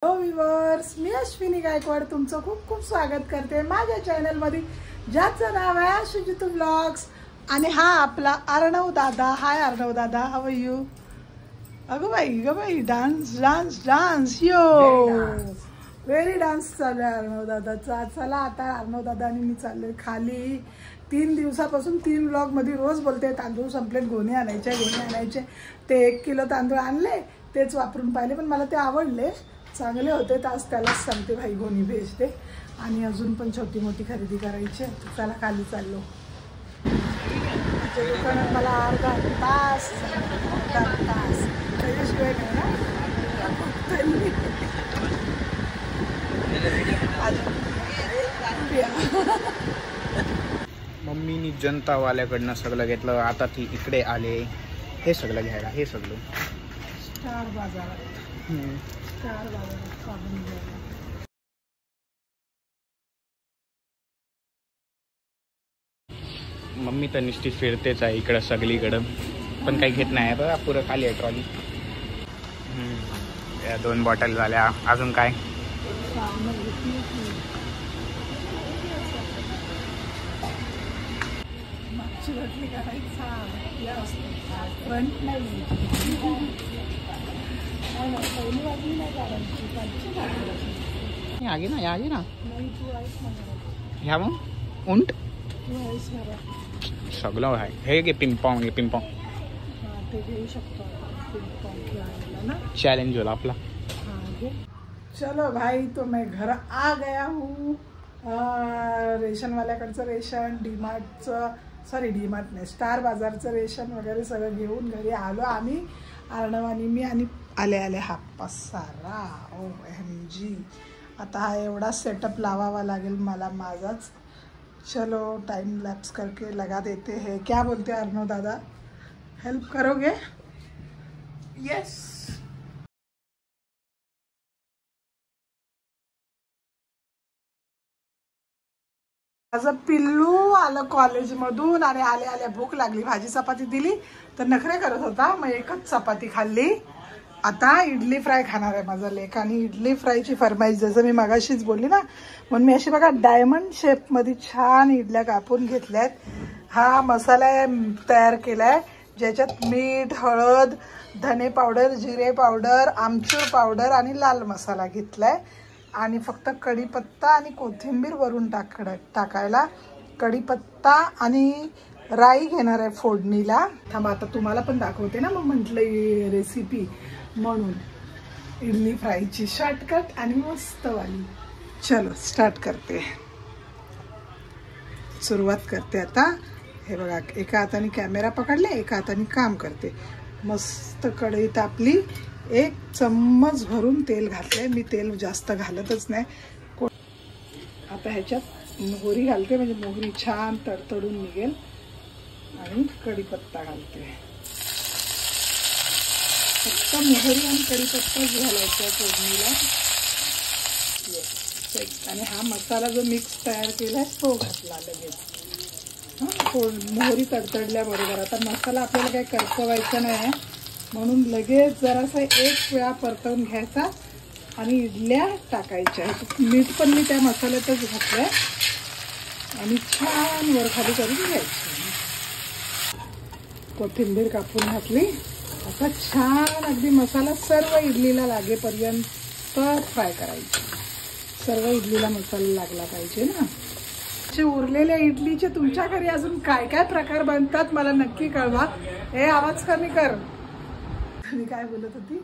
Hello viewers, मी अश्विनी गायकवाड तुमचं खूप खूप स्वागत करते माझ्या चॅनलमध्ये, ज्याचं नाव आहे आशुजितू ब्लॉग्स. आणि हा आपला अर्णव दादा. हाय अर्णव दादा, हाव आर यू? अगं बाई dance dance dance yo very dance चालू आहे अर्णव दादाचा. चला आता अर्णव दादा आणि मी चाललोय खाली. 3 दिवसापासून 3 व्लॉगमध्ये रोज बोलते तांदूळ संपलेत, गोणे आणायचे. ते 1 किलो तांदूळ आणले, तेच वापरून पाहिले, पण मला ते आवडले, चांगले होते. तर आज त्यालाच सांगते भाई गोणी भेजते. आणि अजून पण छोटी मोठी खरेदी करायची. चला खाली चाललो. दुकानात मला अर्धा तास त्याच्याशिवाय नाही ना. मम्मीनी जनतावाल्याकडनं सगळं घेतलं. आता ती इकडे आले हे सगळं घ्यायला. हे सगळं स्टार बाजारात काढून घ्यायला. मम्मी तर नुसती फिरतेच आहे इकडं सगळीकडं, पण काही घेत नाही. बघा पुरं खाली आहे ट्रॉली. या 2 बॉटल झाल्या. अजून काय? आगे ना ह्या मग उंट सगळं आहे. हे घे पिंपॉंग ते घेऊ शकतो ना. चॅलेंज होला आपला. चलो भाई, तो मैं घर आ गया हूँ. रेशन वाल्याकडचं रेशन, डीमार्ट नाही, स्टार बाजारचं रेशन वगैरे सगळं घेऊन घरी आलो आम्ही. अर्णव आणि मी. आणि आले हा पसारा. OMG. आता हा एवढा सेटअप लावावा लागेल मला माझाच. चलो टाइम लैप्स करके लगा देते हैं. क्या बोलते हैं अर्णव दादा, हेल्प करोगे? यस. माझं पिल्लू आलं कॉलेजमधून आणि आल्या भूक लागली. भाजी चपाती दिली तर नखरे करत होता, मग एकच चपाती खाल्ली. आता इडली फ्राय खाणार आहे माझा लेक. आणि इडली फ्रायची फरमाईश जसं मी मगाशीच बोलली ना, म्हणून मी अशी बघा डायमंड शेपमध्ये छान इडल्या कापून घेतल्यात. हा मसाला तयार केलाय, ज्याच्यात मीठ, हळद, धने पावडर, जिरे पावडर, आमचूर पावडर आणि लाल मसाला घेतलाय. आणि फक्त कढीपत्ता आणि कोथिंबीर वरून टाकायला. कढीपत्ता आणि राई घेणार आहे फोडणीला. थांबा आता तुम्हाला पण दाखवते ना, मग म्हटलं रेसिपी म्हणून. इडली फ्रायची शॉर्टकट आणि मस्तवाली. चलो स्टार्ट करते, सुरुवात करते आता. हे बघा, एका हाताने कॅमेरा पकडले, एका हाताने काम करते. मस्त कढई तापली. 1 चम्मच भरून तेल घातलंय. मी तेल जास्त घालतच नाही. आता ह्याच्यात मोहरी घालते, म्हणजे मोहरी छान तडतडून निघेल. आणि कढीपत्ता घालते. फक्त मोहरी आणि कढीपत्ताच घालायचा फोडणीला. आणि हा मसाला जो मिक्स तयार केलाय तो घातला लगेच. मोहरी तडतडल्याबरोबर. आता मसाला आपल्याला काही करपवायचा नाही, म्हणून लगेच जरासा 1 वेळा परतवून घ्यायचा आणि इडल्या टाकायच्या. मीठ पण मी त्या मसाल्यातच घातलंय आणि छान वरखाली करून घ्यायची. कोथिंबीर कापून घातली. आता छान अगदी मसाला सर्व इडलीला लागेपर्यंत फ्राय करायची. सर्व इडलीला मसाला लागला पाहिजे ना. उरलेल्या इडलीचे तुमच्या घरी अजून काय काय प्रकार बनतात मला नक्की कळवा. हे आवाज कमी कर. मी काय बोलत होती,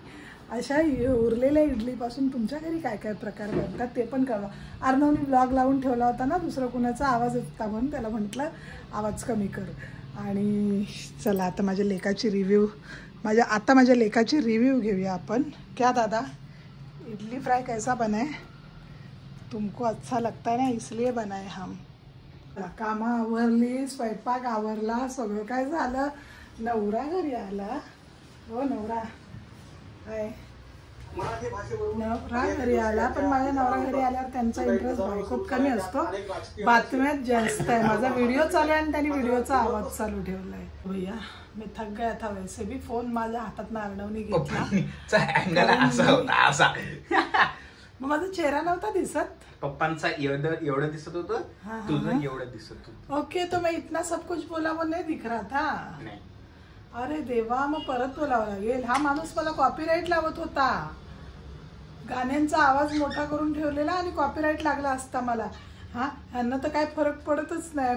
अशा उरलेल्या इडलीपासून तुमच्या घरी काय काय प्रकार बनतात ते पण कळवा. अर्णवनी ब्लॉग लावून ठेवला होता ना, दुसरा कुणाचा आवाज येत म्हणून त्याला म्हटलं आवाज कमी कर. आणि चला आता माझ्या लेकाची रिव्ह्यू घेऊया आपण. क्या दादा, इडली फ्राय कैसा बनाए? तुमको अच्छा लगता है ना, इसलिए बनाए हम. कामं आवरली, स्वयंपाक आवरला, सगळं काय झालं. नवरा घरी आला. हो नवरा आहे, नवरा घरी आला. पण माझ्या नवरा घरी आल्यावर त्यांचा इंटरेस्ट बायकोत कमी असतो, बातम्यात जास्त आहे. माझा व्हिडिओ चालू आहे आणि त्यांनी व्हिडिओचा आवाज चालू ठेवलाय. भैया मैं थक गया था. वैसे भी फोन माझ्या हातात अर्णवने घेतला. मग माझा चेहरा नव्हता दिसत. पप्पांचा एवढं दिसत होतं, हाँ, तुझं हाँ. एवढं दिसत होतं. ओके, तो मैं इतना सब कुछ बोला वो नहीं दिख रहा था. नाही. अरे देवा, मग परत बोलावं लागेल. हा माणूस मला कॉपीराईट लावत होता. गाण्यांचा आवाज मोठा करून ठेवलेला आणि कॉपीराईट लागला असता मला. हा, ह्यांना तर काय फरक पडतच नाही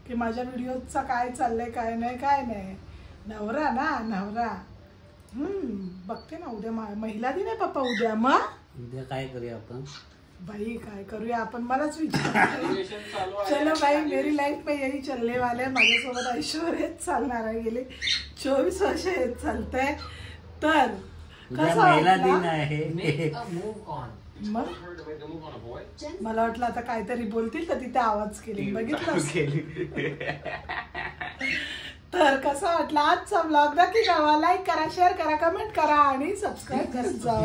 की माझ्या व्हिडिओचा काय चाललंय काय नाही. नवरा ना नवरा. बघते ना उद्या महिला दिन आहे पप्पा. उद्या मग उद्या काय करूया आपण? भाई काय करूया आपण, मलाच विचार. चलो भाई, मेरी लाईफ में यही चलने वाले. माझ्यासोबत ऐश्वर्याच चालणार आहे. गेले 24 वर्ष हेच चालतंय. तर उद्या कसं महिला दिन वाटलं? आहे. मग मला वाटलं आता काहीतरी बोलतील तर तिथे आवाज केली, बघितलं. तर कसा वाटला आजचा ब्लॉग? नक्की कळवा, लाईक करा, शेअर करा, कमेंट करा आणि सबस्क्राईब करत जा.